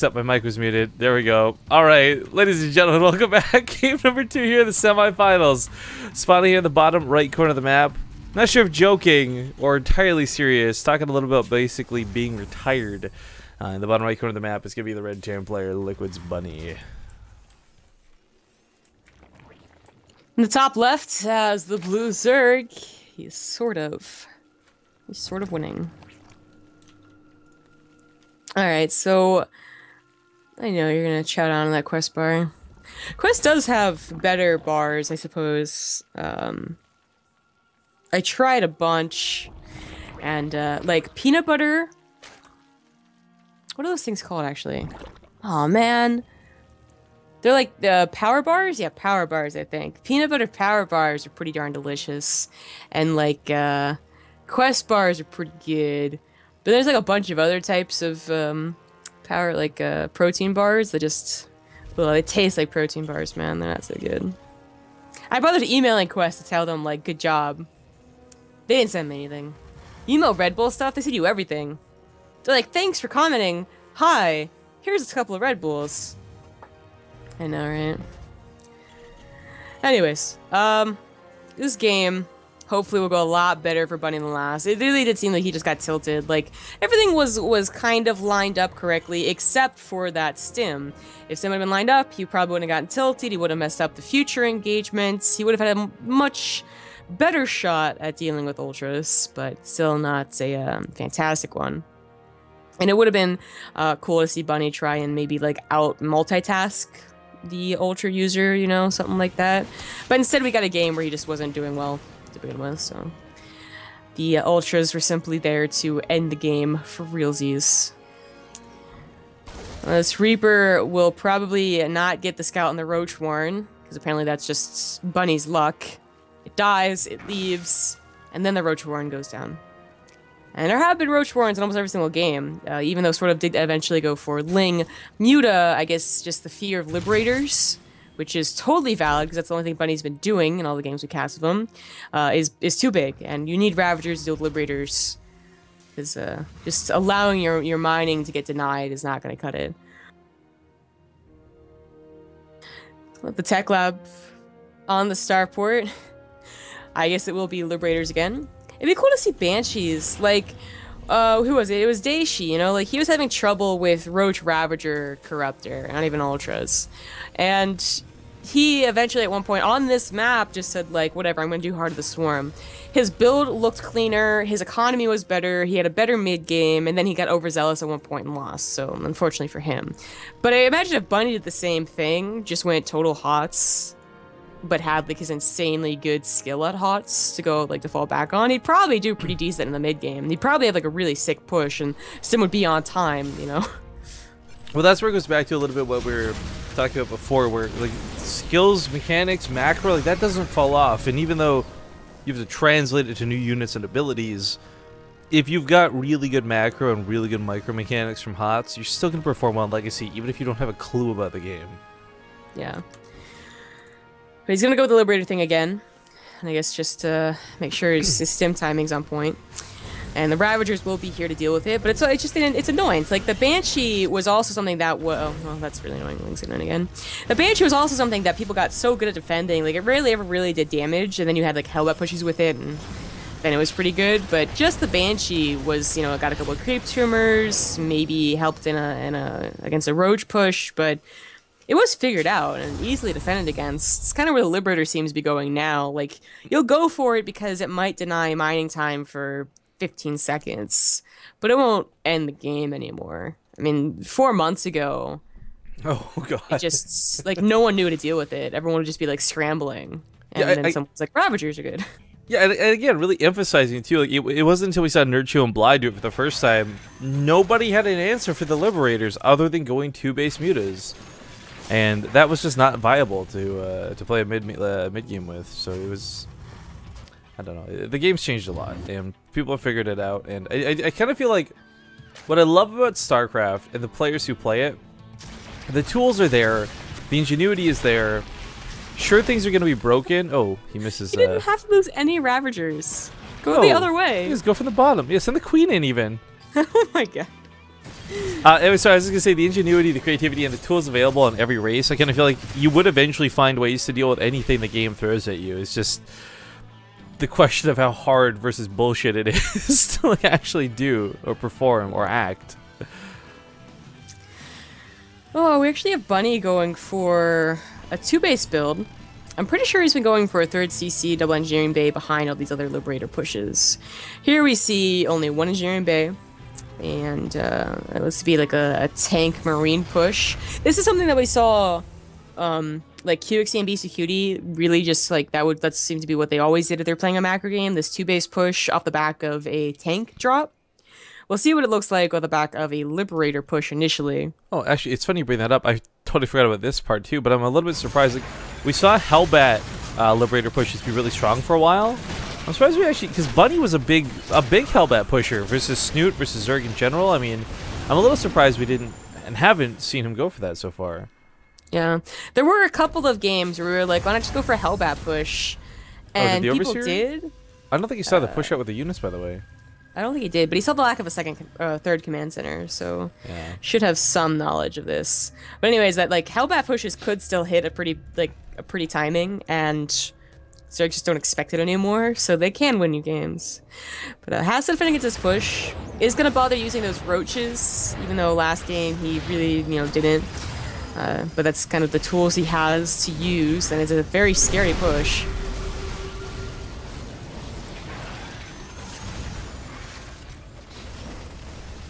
Except my mic was muted. There we go. All right, ladies and gentlemen, welcome back. Game number 2 here in the semifinals. Spawning here in the bottom right corner of the map. Not sure if joking or entirely serious. Talking a little bit about basically being retired. In the bottom right corner of the map is going to be the red champ player, Liquid's Bunny. In the top left has the blue Zerg. He's sort of winning. Alright, so I know you're gonna chow down on that quest bar. Quest does have better bars, I suppose. I tried a bunch, and like peanut butter. What are those things called, actually? Oh man, they're like the power bars. Yeah, power bars. I think peanut butter power bars are pretty darn delicious, and like quest bars are pretty good. But there's like a bunch of other types of power, like protein bars that just, well, they taste like protein bars, man. They're not so good. I bothered emailing Quest to tell them, like, good job. They didn't send me anything. You email Red Bull stuff, they send you everything. They're like, thanks for commenting. Hi, here's a couple of Red Bulls. I know, right? Anyways, this game hopefully will go a lot better for Bunny than last. It really did seem like he just got tilted. Like, everything was kind of lined up correctly, except for that stim. If stim had been lined up, he probably wouldn't have gotten tilted, he would have messed up the future engagements, he would have had a much better shot at dealing with ultras, but still not a fantastic one. And it would have been cool to see Bunny try and maybe, like, out-multitask the ultra user, you know, something like that. But instead we got a game where he just wasn't doing well to begin with, so the ultras were simply there to end the game for realsies. This Reaper will probably not get the scout and the Roach Warren, because apparently that's just Bunny's luck. It dies, it leaves, and then the Roach Warren goes down. And there have been Roach Warrens in almost every single game, even though SortOf did eventually go for Ling. Muta, I guess, just the fear of Liberators, which is totally valid, because that's the only thing Bunny's been doing in all the games we cast with him, is too big. And you need Ravagers to deal with Liberators, because just allowing your mining to get denied is not going to cut it. The tech lab on the starport. I guess it will be Liberators again. It'd be cool to see Banshees, like, who was it? It was Daishi, you know, like, he was having trouble with Roach Ravager Corruptor, not even Ultras. And he eventually, at one point, on this map, just said, like, whatever, I'm gonna do Heart of the Swarm. His build looked cleaner, his economy was better, he had a better mid-game, and then he got overzealous at one point and lost, so unfortunately for him. But I imagine if Bunny did the same thing, just went total HOTS, but had, like, his insanely good skill at HOTS to go, like, to fall back on, he'd probably do pretty decent in the mid-game. He'd probably have, like, a really sick push, and Stim would be on time, you know? Well, that's where it goes back to a little bit what we were talking about before, where, like, skills, mechanics, macro, like, that doesn't fall off. And even though you have to translate it to new units and abilities, if you've got really good macro and really good micro mechanics from HOTS, you're still going to perform well in Legacy, even if you don't have a clue about the game. Yeah. But he's gonna go with the Liberator thing again, and I guess just to make sure his stim timing's on point. And the Ravagers will be here to deal with it, but it's annoying. It's like the Banshee was also something that well, that's really annoying. Link's in again. The Banshee was also something that people got so good at defending. Like, it rarely ever really did damage, and then you had like Hellbat pushes with it, and then it was pretty good. But just the Banshee was, you know, got a couple of creep tumors, maybe helped against a Roach push, but it was figured out and easily defended against. It's kind of where the Liberator seems to be going now. Like, you'll go for it because it might deny mining time for 15 seconds, but it won't end the game anymore. I mean, 4 months ago, oh god, it just, like, no one knew how to deal with it. Everyone would just be, like, scrambling. And yeah, then someone's like, Ravagers are good. Yeah, and again, really emphasizing, too, like, it wasn't until we saw Nerdchu and Bly do it for the first time, nobody had an answer for the Liberators other than going 2 base mutas. And that was just not viable to play a mid game with. So it was, I don't know. The game's changed a lot, and people have figured it out. And I kind of feel like what I love about StarCraft and the players who play it, the tools are there, the ingenuity is there. Sure, things are going to be broken. Oh, he misses. He didn't have to lose any Ravagers. Go the other way. Just go from the bottom. Yeah, send the Queen in even. Oh my god. So I was just gonna say the ingenuity, the creativity, and the tools available in every race. I kind of feel like you would eventually find ways to deal with anything the game throws at you. It's just the question of how hard versus bullshit it is to like actually do or perform or act. Oh, we actually have Bunny going for a 2-base build. I'm pretty sure he's been going for a 3rd CC double engineering bay behind all these other Liberator pushes. Here we see only 1 engineering bay, and it looks to be like a tank marine push. This is something that we saw, like QXC and BCQD really just like that seemed to be what they always did if they're playing a macro game. This 2-base push off the back of a tank drop. We'll see what it looks like on the back of a Liberator push initially. Oh, actually, it's funny you bring that up. I totally forgot about this part too, but I'm a little bit surprised. Like, we saw Hellbat Liberator pushes be really strong for a while. I'm surprised we actually, because Bunny was a big Hellbat pusher versus Snoot versus Zerg in general. I mean, I'm a little surprised we didn't and haven't seen him go for that so far. Yeah, there were a couple of games where we were like, why not just go for a Hellbat push? And people did. I don't think you saw the push out with the units, by the way. I don't think he did, but he saw the lack of a 3rd command center, so yeah. Should have some knowledge of this. But anyways, that like Hellbat pushes could still hit a pretty timing, and Zerg just don't expect it anymore, so they can win you games. But Hassad defending against this push is gonna bother using those roaches, even though last game he really didn't. But that's kind of the tools he has to use, and it's a very scary push.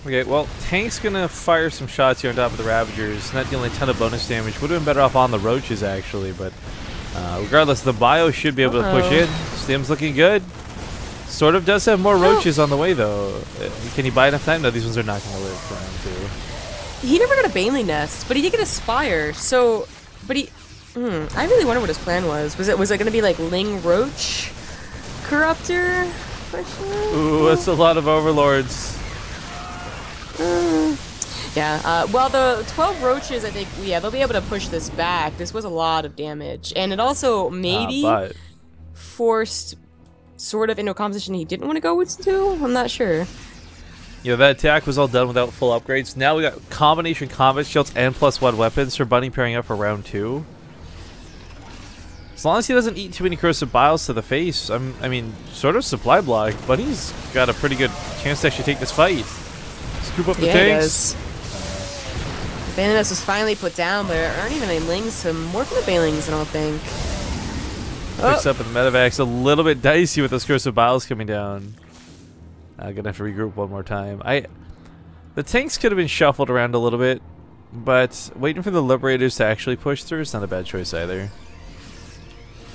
Okay, well, Tank's gonna fire some shots here on top of the Ravagers, not dealing a ton of bonus damage. Would have been better off on the Roaches, actually, but regardless, the Bio should be able to push in. Stim's looking good. Sort of does have more Roaches on the way, though. Can he buy enough time? No, these ones are not gonna live for round 2. He never got a Baneling Nest, but he did get a Spire, so... But he... I really wonder what his plan was. Was it gonna be like Ling Roach? Corruptor? Ooh, that's a lot of Overlords. Yeah, well, the 12 Roaches, I think, yeah, they'll be able to push this back. This was a lot of damage. And it also maybe forced sort of into a composition he didn't want to go into. I'm not sure. Yeah, that attack was all done without full upgrades. Now we got combination combat shields and +1 weapons for Bunny pairing up for round 2. As long as he doesn't eat too many corrosive biles to the face, I mean, sort of supply block. Bunny's got a pretty good chance to actually take this fight. Scoop up the tanks. The Baneling Nest was finally put down, but there aren't even any Lings to more for the Banelings, I don't think. Picks up in the medevacs. A little bit dicey with those corrosive biles coming down. I'm gonna have to regroup one more time. The tanks could have been shuffled around a little bit, but waiting for the Liberators to actually push through is not a bad choice either.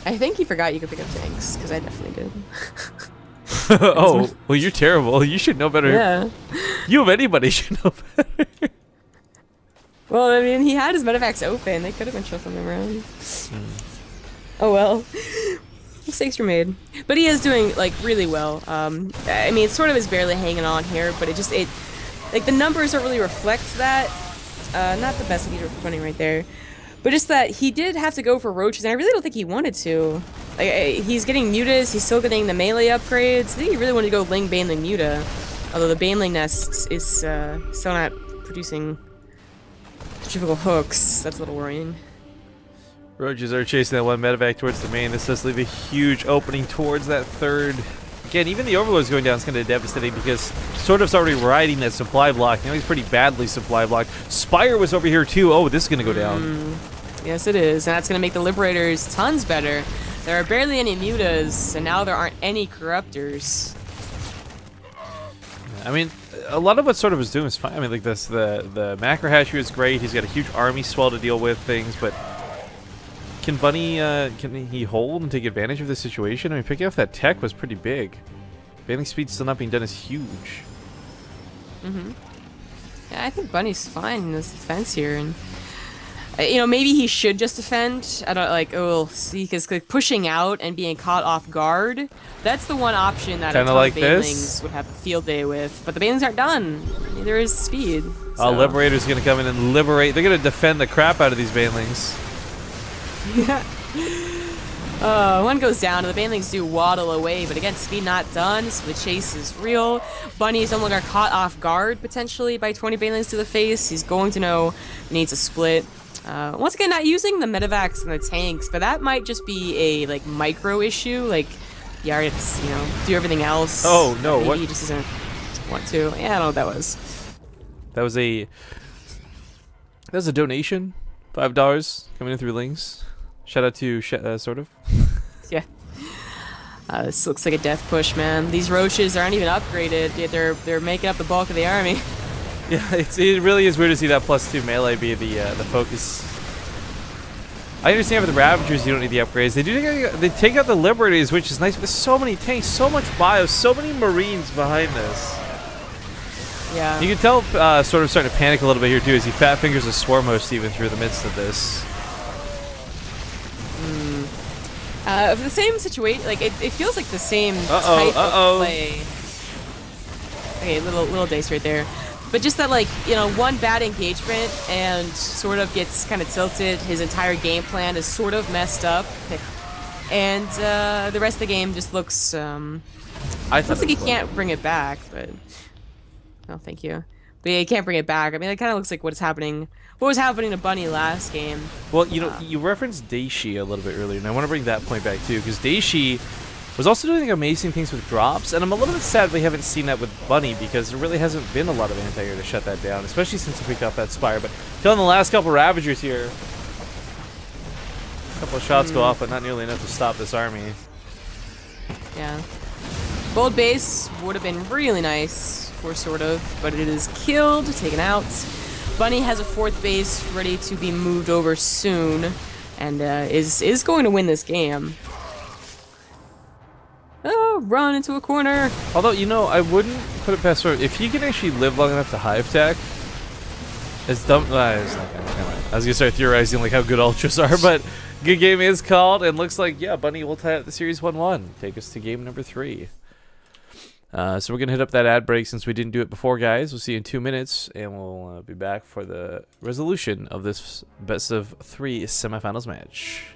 I think he forgot you could pick up tanks, because I definitely did. Oh, well, you're terrible. You should know better. Yeah. You of anybody should know better. Well, I mean, he had his medevacs open. They could have been shuffling them around. Oh well. Mistakes were made. But he is doing, like, really well. I mean, it sort of is barely hanging on here, but like, the numbers don't really reflect that. Not the best leader running right there. But just that he did have to go for Roaches, and I really don't think he wanted to. Like, he's getting Mutas, he's still getting the melee upgrades. I think he really wanted to go Ling, Baneling, Muta. Although the Baneling Nest is still not producing typical hooks. That's a little worrying. Roaches are chasing that one medevac towards the main. This does leave a huge opening towards that 3rd. Again, even the Overlord's going down is kind of devastating because SortOf's already riding that supply block. Now he's pretty badly supply blocked. Spire was over here too. Oh, this is going to go down. Yes, it is. And that's going to make the Liberators tons better. There are barely any Mutas, and now there aren't any Corruptors. I mean, a lot of what SortOf is doing is fine. I mean, like this, the Macro Hasher is great. He's got a huge army swell to deal with things, but can Bunny, can he hold and take advantage of this situation? I mean, picking off that tech was pretty big. Bailing speed still not being done is huge. Yeah, I think Bunny's fine in this defense here, and maybe he should just defend. I don't see, because pushing out and being caught off guard, that's the one option that a ton of Banelings would have a field day with. But the Banelings aren't done. Neither is speed. So. Liberator's gonna come in and liberate. They're gonna defend the crap out of these Banelings. Yeah. One goes down, and the banelings do waddle away, but again, speed not done, so the chase is real. Bunny is no longer caught off guard, potentially, by 20 banelings to the face. He's going to know he needs a split. Once again, not using the medevacs and the tanks, but that might just be a, like, micro issue. Like, yeah, it's, you know, do everything else. Oh, no, maybe what? He just doesn't want to. Yeah, I don't know what that was. That was a donation, $5 coming in through links. Shout out to SortOf. Yeah. This looks like a death push, man. These roaches aren't even upgraded, yet they're making up the bulk of the army. Yeah, it really is weird to see that +2 melee be the focus. I understand for the Ravagers you don't need the upgrades. They take out the Liberators, which is nice, but there's so many tanks, so much bios, so many Marines behind this. Yeah. You can tell sort of starting to panic a little bit here too as he fat fingers a swarm host even through the midst of this. For the same situation, like it feels like the same type of play. Okay, little dice right there. But just that, like, you know, one bad engagement and sort of gets kind of tilted. His entire game plan is sort of messed up, and the rest of the game just looks. Looks like he can't bring it back, but no, thank you. But yeah, he can't bring it back. I mean, it kind of looks like what's happening. What was happening to Bunny last game? Well, you know, you referenced Daishi a little bit earlier, and I want to bring that point back too, because Daishi was also doing amazing things with drops, and I'm a little bit sad we haven't seen that with Bunny, because there really hasn't been a lot of anti-air to shut that down, especially since he picked up that Spire. But killing the last couple Ravagers here. A couple of shots go off, but not nearly enough to stop this army. Yeah. Bold base would have been really nice for SortOf, but it is killed, taken out. Bunny has a 4th base ready to be moved over soon, and is going to win this game. Oh, run into a corner. Although, you know, I wouldn't put it past SortOf. If he can actually live long enough to hive tech, it's dumb. It's not gonna, I was going to start theorizing like how good Ultras are, but good game is called, and looks like, yeah, Bunny will tie up the series 1-1. Take us to game number 3. So we're going to hit up that ad break since we didn't do it before, guys. We'll see you in 2 minutes, and we'll be back for the resolution of this best of 3 semifinals match.